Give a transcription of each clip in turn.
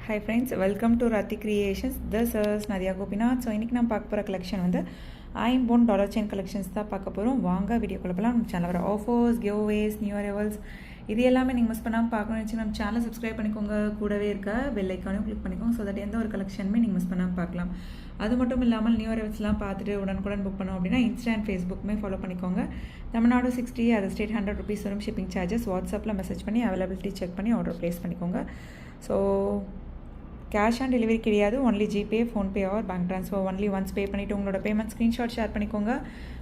Hi friends, welcome to Rati Creations. This is Nadia Gopinath. So இன்னைக்கு நான் பார்க்க போகிற கலெக்ஷன் வந்து ஐம்போன் டாலர் செயின் கலெக்ஷன்ஸ் தான் பார்க்க போகிறோம். வாங்க வீடியோக்குள்ள போகலாம். நம்ம சேனல் வர ஆஃபர்ஸ், கிவ்அவேஸ், நியூ அரைவல்ஸ் இது எல்லாமே நீங்கள் மிஸ் பண்ணாமல் பார்க்கணும்னு வச்சு நம்ம சேனலை சப்ஸ்கிரைப் பண்ணிக்கோங்க. கூடவே இருக்க பெல் ஐக்கானையும் கிளிக் பண்ணிக்கோங்க. ஸோ தட் எந்த ஒரு கலெக்ஷனுமே நீங்கள் மிஸ் பண்ணாமல் பார்க்கலாம். அது மட்டும் இல்லாமல் நியூ அரைவல்ஸ்லாம் பார்த்துட்டு உடனுக்குடன் புக் பண்ணோம் அப்படின்னா இன்ஸ்டா அண்ட் ஃபேஸ்புக்குமே ஃபாலோ பண்ணிக்கோங்க. தமிழ்நாடு 60, அதர் ஸ்டேட் 100 rupees வரும் ஷிப்பிங் சார்ஜஸ். வாட்ஸ்அப்பில் மெசேஜ் பண்ணி அவைலபிலிட்டி செக் பண்ணி ஆர்டர் ப்ளேஸ் பண்ணிக்கோங்க. ஸோ கேஷ் ஆன் டெலிவரி கிடையாது. Only GPay, PhonePe R bank transfer. Only once pay பண்ணிவிட்டு உங்களோட பேமெண்ட் ஸ்க்ரீன்ஷாட் ஷேர் பண்ணிக்கோங்க.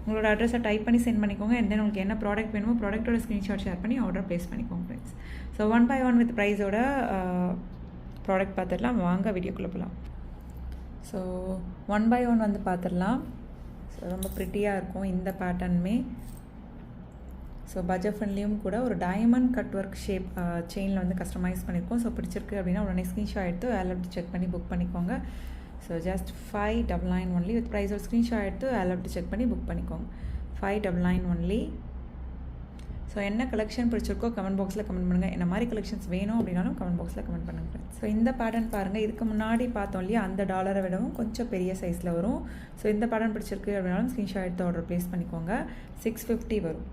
உங்களோட அட்ரஸை டைப் பண்ணி சென்ட் பண்ணிக்கோங்க. அண்ட் தென் உங்களுக்கு என்ன ப்ராடக்ட் வேணுமோ ப்ராடக்ட்டோட ஸ்க்ரீன்ஷாட் ஷேர் பண்ணி ஆர்டர் ப்ளேஸ் பண்ணிக்கோங்க ஃப்ரெண்ட்ஸ். ஸோ 1 by 1 வித் ப்ரைஸோட ப்ராடக்ட் பார்த்துடலாம். வாங்க வீடியோக்குள்ளே போகலாம். ஸோ 1 by 1 வந்து பார்த்துடலாம். ஸோ ரொம்ப ப்ரிட்டியாக இருக்கும் இந்த பேட்டர்னுமே. ஸோ பட்ஜெட் ஃப்ரெண்ட்லியும் கூட ஒரு டைமண்ட் கட் ஒர்க் ஷேப் செயினில் வந்து கஸ்டமைஸ் பண்ணியிருக்கோம். ஸோ பிடிச்சிருக்கு அப்படின்னா உடனே ஸ்க்ரீன்ஷாட் எடுத்து அலர்ட் செக் பண்ணி புக் பண்ணிக்கோங்க. So just 599 only with price ஒரு ஸ்க்ரீன்ஷாட் எடுத்து அலர்ட் செக் பண்ணி புக் பண்ணிக்கோங்க. 599 ஒன்லி. ஸோ என்ன கலெக்ஷன் பிடிச்சிருக்கோ கமெண்ட் பாக்ஸில் கமெண்ட் பண்ணுங்கள். என்ன மாதிரி கலெக்ஷன்ஸ் வேணும் அப்படின்னாலும் கமெண்ட் பாக்ஸில் கமெண்ட் பண்ணுங்கள். ஸோ இந்த பேட்டர்ன் பாருங்கள். இதுக்கு முன்னாடி பார்த்தோம் இல்லையா, அந்த டாலரை விடவும் கொஞ்சம் பெரிய சைஸில் வரும். ஸோ இந்த பேட்டர்ன் பிடிச்சிருக்கு அப்படின்னாலும் ஸ்க்ரீன்ஷாட் எடுத்து ஆர்டர் ப்ளேஸ் பண்ணிக்கோங்க. 650 வரும்.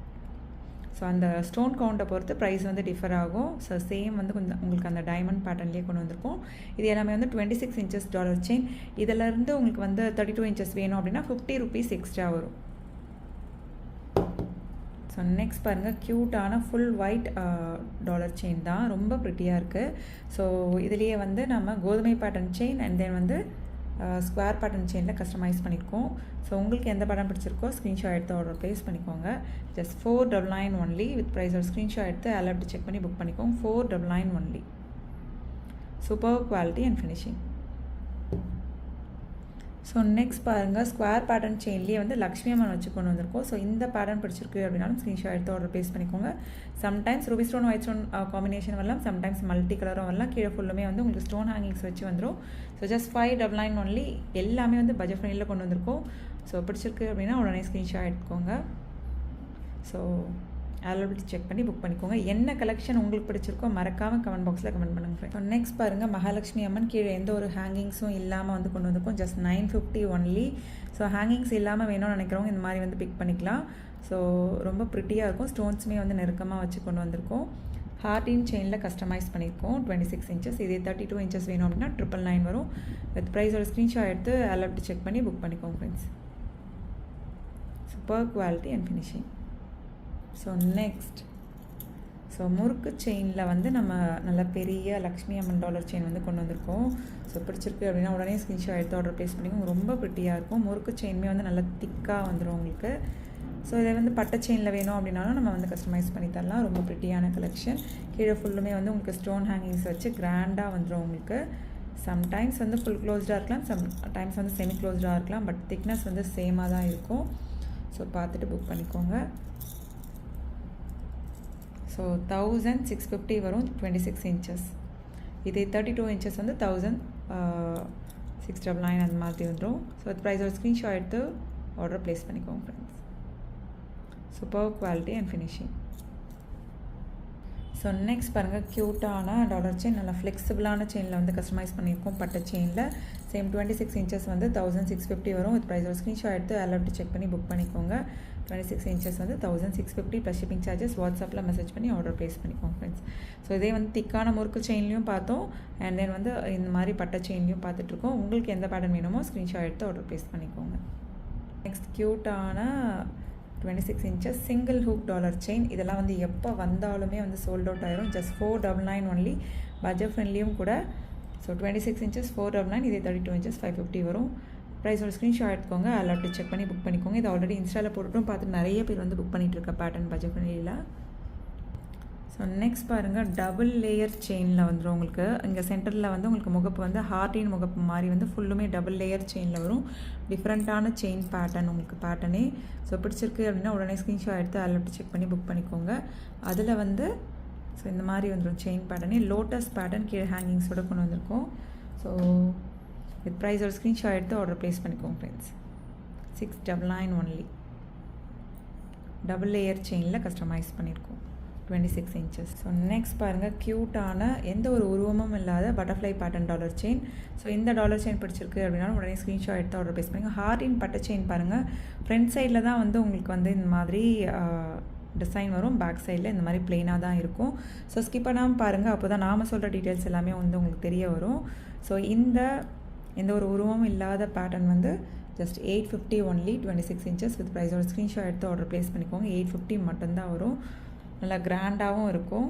ஸோ அந்த ஸ்டோன் கவுண்ட்டை பொறுத்து ப்ரைஸ் வந்து டிஃபர் ஆகும். ஸோ சேம் வந்து கொஞ்சம் உங்களுக்கு அந்த டைமண்ட் பேட்டர்ன்லேயே கொண்டு வந்திருக்கும். இது எல்லாமே வந்து 26 inches டாலர் செயின். இதிலேருந்து உங்களுக்கு வந்து 32 inches வேணும் அப்படின்னா 50 rupees எக்ஸ்ட்ரா வரும். ஸோ நெக்ஸ்ட் பாருங்கள், க்யூட்டான ஃபுல் ஒயிட் டாலர் செயின் தான். ரொம்ப ப்ரிட்டியாக இருக்குது. ஸோ இதுலேயே வந்து நம்ம கோதுமை பேட்டர்ன் செயின் அண்ட் தென் வந்து ஸ்கொயர் பேட்டர்ன் செயினில் கஸ்டமைஸ் பண்ணியிருக்கோம். ஸோ உங்களுக்கு எந்த படம் பிடிச்சிருக்கோ ஸ்க்ரீன்ஷாட் எடுத்து ஆர்டர் ப்ளேஸ் பண்ணிக்கோங்க. ஜஸ்ட் 499 ஒன்லி வித் ப்ரைஸ் ஒரு ஸ்க்ரீன்ஷாட் எடுத்து அலர்ட் செக் பண்ணி புக் பண்ணிக்கோங்க. 499 only. Super quality and finishing. So next பாருங்கள், ஸ்கொயர் பேட்டர்ன் செயின்லேயே வந்து லக்ஷ்மி அம்மன் வச்சு கொண்டு வந்திருக்கோம். ஸோ இந்த பேட்டர்ன் பிடிச்சிருக்கு அப்படின்னாலும் ஸ்க்ரீன்ஷாட் எடுத்து ஆர்டர் ப்ளேஸ் பண்ணிக்கோங்க. Sometimes Ruby stone, white stone combination வரலாம். சம்டைம்ஸ் மல்டி கலரும் வரலாம். கீழே ஃபுல்லுமே வந்து உங்களுக்கு ஸ்டோன் ஹேங்கிங்ஸ் வச்சு வந்துடும். So just 599 only. எல்லாமே வந்து பட்ஜெட் ஃப்ரெண்ட்லியில் கொண்டு வந்திருக்கோம். ஸோ பிடிச்சிருக்கு அப்படின்னா உடனே ஸ்க்ரீன்ஷாட் எடுத்துக்கோங்க. ஸோ அவைலபிலிட்டி செக் பண்ணி புக் பண்ணிக்கோங்க. என்ன கலெக்ஷன் உங்களுக்கு பிடிச்சிருக்கோ மறக்காமல் கமெண்ட் பாக்ஸில் கமெண்ட் பண்ணுங்கள். ஸோ நெக்ஸ்ட் பாருங்கள், மகாலட்சுமி அம்மன் கீழே எந்த ஒரு ஹேங்கிங்ஸும் இல்லாமல் வந்து கொண்டு வந்திருக்கோம். Just 950 only. ஸோ ஹேங்கிங்ஸ் இல்லாமல் வேணும்னு நினைக்கிறவங்க இந்த மாதிரி வந்து பிக் பண்ணிக்கலாம். ஸோ ரொம்ப ப்ரிட்டியாக இருக்கும். ஸ்டோன்ஸுமே வந்து நெருக்கமாக வச்சு கொண்டு வந்திருக்கோம். ஹார்டின் செயினில் கஸ்டமைஸ் பண்ணியிருக்கோம். 26 inches. இதே 32 inches வேணும் அப்படின்னா 999 வரும். வித் ப்ரைஸோட ஸ்க்ரீன்ஷாட் எடுத்து அலர்ட் செக் பண்ணி புக் பண்ணிக்கோங்க friends. Super quality and finishing. So next, so முறுக்கு செயினில் வந்து நம்ம நல்ல பெரிய லக்ஷ்மி அம்மன் டாலர் செயின் வந்து கொண்டு வந்திருக்கோம். ஸோ பிடிச்சிருக்கு அப்படின்னா உடனே ஸ்க்ரீன்ஷாட் எடுத்து ஆர்டர் ப்ளேஸ் பண்ணிக்கோங்க. ரொம்ப ப்ரிட்டியாக இருக்கும். முறுக்கு செயினுமே வந்து நல்லா திக்காக வந்துடும் உங்களுக்கு. ஸோ இதை வந்து பட்டை செயினில் வேணும் அப்படின்னாலும் நம்ம வந்து கஸ்டமைஸ் பண்ணி தரலாம். ரொம்ப ப்ரிட்டியான கலெக்ஷன். கீழே ஃபுல்லுமே வந்து உங்களுக்கு ஸ்டோன் ஹேங்கிங்ஸ் வச்சு கிராண்டாக வந்துடும் உங்களுக்கு. சம்டைம்ஸ் வந்து ஃபுல் க்ளோஸ்டாக இருக்கலாம், சம்டைம்ஸ் வந்து செமி க்ளோஸ்டாக இருக்கலாம். பட் திக்னஸ் வந்து சேமாக தான் இருக்கும். ஸோ பார்த்துட்டு புக் பண்ணிக்கோங்க. ஸோ 1650 வரும். 26 inches. இதே 32 inches வந்து 1699 அந்த மாதிரி வந்துடும். ஸோ அது ப்ரைஸோட ஸ்க்ரீன்ஷாட் எடுத்து ஆர்டர் ப்ளேஸ் பண்ணிக்கோங்க friends. Super quality and finishing. So next பாருங்கள், க்யூட்டான டாலர் செயின். நல்லா ஃப்ளெக்சிபிளான செயினில் வந்து கஸ்டமைஸ் பண்ணியிருக்கோம். பட்டை செயினில் சேம் 26 inches வந்து 1650 வரும். வித் ப்ரைஸோட ஸ்க்ரீன்ஷாட் எடுத்து அலர்ட் செக் பண்ணி புக் பண்ணிக்கோங்க. 26 inches வந்து 1650 ப்ளஸ் ஷிப்பிங் சார்ஜஸ். வாட்ஸ்அப்பில் மெசேஜ் பண்ணி ஆர்டர் ப்ளேஸ் பண்ணிக்கோங்க ஃப்ரெண்ட்ஸ். ஸோ இதே வந்து திக்கான முறுக்கு செயின்லையும் பார்த்தோம். அண்ட் தென் வந்து இந்த மாதிரி பட்டை செயின்லையும் பார்த்துட்ருக்கோம். உங்களுக்கு எந்த பேட்டர்ன் வேணுமோ ஸ்க்ரீன்ஷாட் எடுத்து ஆர்டர் ப்ளேஸ் பண்ணிக்கோங்க. நெக்ஸ்ட் க்யூட்டான 26 inches single hook dollar chain. இதெல்லாம் வந்து எப்போ வந்தாலுமே வந்து சோல்ட் அவுட் ஆயிரும். Just 499 only. பட்ஜெட் ஃப்ரெண்ட்லியும் கூட. So 26 inches 499. இதே 32 inches 550 வரும். ப்ரைஸோட ஸ்க்ரீன்ஷாட் எடுத்துக்கோங்க. அலர்ட் செக் பண்ணி புக் பண்ணிக்கோங்க. இது ஆல்ரெடி இன்ஸ்டாவில் போட்டுட்டும் பார்த்து நிறைய பேர் வந்து புக் பண்ணிகிட்டு இருக்க பேட்டர்ன் பட்ஜெட் ஃப்ரெண்ட்லியில். ஸோ நெக்ஸ்ட் பாருங்கள், டபுள் லேயர் செயினில் வந்துடும் உங்களுக்கு. இங்கே சென்டரில் வந்து உங்களுக்கு முகப்பு வந்து ஹார்டின் முகப்பு மாதிரி வந்து ஃபுல்லுமே டபுள் லேயர் செயினில் வரும். டிஃப்ரெண்ட்டான செயின் பேட்டர்ன் உங்களுக்கு பேட்டர்னே. ஸோ பிடிச்சிருக்கு அப்படின்னா உடனே ஸ்க்ரீன்ஷாட் எடுத்து அலர்ட் செக் பண்ணி புக் பண்ணிக்கோங்க. அதில் வந்து ஸோ இந்த மாதிரி வந்துடும் செயின் பேட்டர்னே. லோட்டஸ் பேட்டர்ன் கீழே ஹேங்கிங்ஸோடு கொண்டு வந்திருக்கோம். ஸோ வித் ப்ரைஸ் ஒரு ஸ்க்ரீன்ஷாட் எடுத்து ஆர்டர் ப்ளேஸ் பண்ணிக்கோங்க ஃப்ரெண்ட்ஸ். 699 ஒன்லி. டபுள் லேயர் செயினில் கஸ்டமைஸ் பண்ணியிருக்கோம். 26 inches. ஸோ நெக்ஸ்ட் பாருங்கள், க்யூட்டான எந்த ஒரு உருவமும் இல்லாத butterfly pattern dollar chain. So இந்த டாலர் செயின் பிடிச்சிருக்கு அப்படின்னா உடனே ஸ்க்ரீன்ஷாட் எடுத்து ஆர்டர் ப்ளேஸ் பண்ணுங்கள். ஹார்டின் பட்டை செயின் பாருங்கள், ஃப்ரண்ட் சைடில் தான் வந்து உங்களுக்கு வந்து இந்த மாதிரி டிசைன் வரும், பேக் சைடில் இந்த மாதிரி பிளெயினாக தான் இருக்கும். ஸோ ஸ்கிப் பண்ணாமல் பாருங்கள், அப்போ தான் நாம் சொல்கிற டீட்டெயில்ஸ் எல்லாமே வந்து உங்களுக்கு தெரிய வரும். ஸோ எந்த ஒரு உருவமும் இல்லாத பேட்டர்ன் வந்து ஜஸ்ட் 850 ஒன்லி, 26 inches வித் ப்ரைஸோட ஸ்க்ரீன்ஷாட் எடுத்து ஆர்டர் ப்ளேஸ் பண்ணிக்கோங்க. 850 மட்டும்தான் வரும், நல்லா கிராண்டாகவும் இருக்கும்.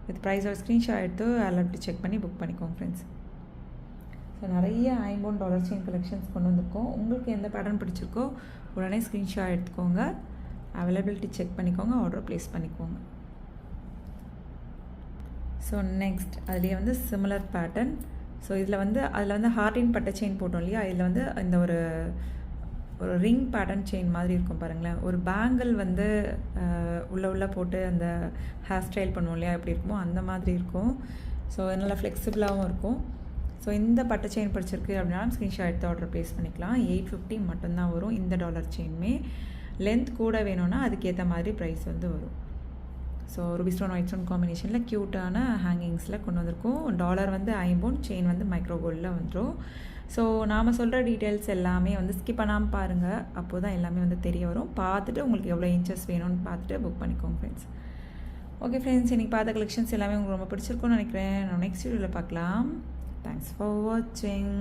வித் ப்ரைஸோட ஸ்க்ரீன்ஷாட் எடுத்து அலர்ட் செக் பண்ணி புக் பண்ணிக்கோங்க ஃப்ரெண்ட்ஸ். ஸோ நிறைய ஐம்போன் டாலர் செயின் கலெக்ஷன்ஸ் கொண்டு வந்திருக்கோம். உங்களுக்கு எந்த பேட்டர்ன் பிடிச்சிருக்கோ உடனே ஸ்க்ரீன்ஷாட் எடுத்துக்கோங்க, அவைலபிலிட்டி செக் பண்ணிக்கோங்க, ஆர்டர் ப்ளேஸ் பண்ணிக்கோங்க. ஸோ நெக்ஸ்ட் அதுலேயே வந்து சிமிலர் பேட்டர்ன். ஸோ அதில் வந்து ஹார்டின் பட்டை செயின் போட்டோம் இல்லையா, இதில் வந்து இந்த ஒரு ரிங் பேட்டர்ன் செயின் மாதிரி இருக்கும் பாருங்களேன். ஒரு பேங்கிள் வந்து உள்ளே போட்டு அந்த ஹேர் ஸ்டைல் பண்ணுவோம் இல்லையா, எப்படி இருக்குமோ அந்த மாதிரி இருக்கும். ஸோ நல்லா ஃப்ளெக்சிபிளாகவும் இருக்கும். ஸோ இந்த பட்டை செயின் பிடிச்சிருக்கு அப்படின்னா ஸ்க்ரீன்ஷாட் எடுத்து ஆர்டர் ப்ளேஸ் பண்ணிக்கலாம். 850 மட்டும்தான் வரும் இந்த டாலர் செயினுமே. லென்த் கூட வேணும்னா அதுக்கேற்ற மாதிரி ப்ரைஸ் வந்து வரும். So Ruby stone white stone காம்பினேஷனில் க்யூட்டான ஹேங்கிங்ஸில் கொண்டு வந்திருக்கோம். டாலர் வந்து ஐம்போன், செயின் வந்து மைக்ரோ கோல்டில் வந்துடும். ஸோ நாம் சொல்கிற டீட்டெயில்ஸ் எல்லாமே வந்து ஸ்கிப் பண்ணாமல் பாருங்கள், அப்போ தான் எல்லாமே வந்து தெரிய வரும். பார்த்துட்டு உங்களுக்கு எவ்வளோ இன்ச்சஸ் வேணும்னு பார்த்துட்டு புக் பண்ணிக்கோங்க ஃப்ரெண்ட்ஸ். ஓகே ஃப்ரெண்ட்ஸ், இன்றைக்கி பார்த்த கலெக்ஷன்ஸ் எல்லாமே உங்களுக்கு ரொம்ப பிடிச்சிருக்கும்னு நினைக்கிறேன். நம்ம நெக்ஸ்ட் வீடியோவில் பார்க்கலாம். தேங்க்ஸ் ஃபார் வாட்சிங்.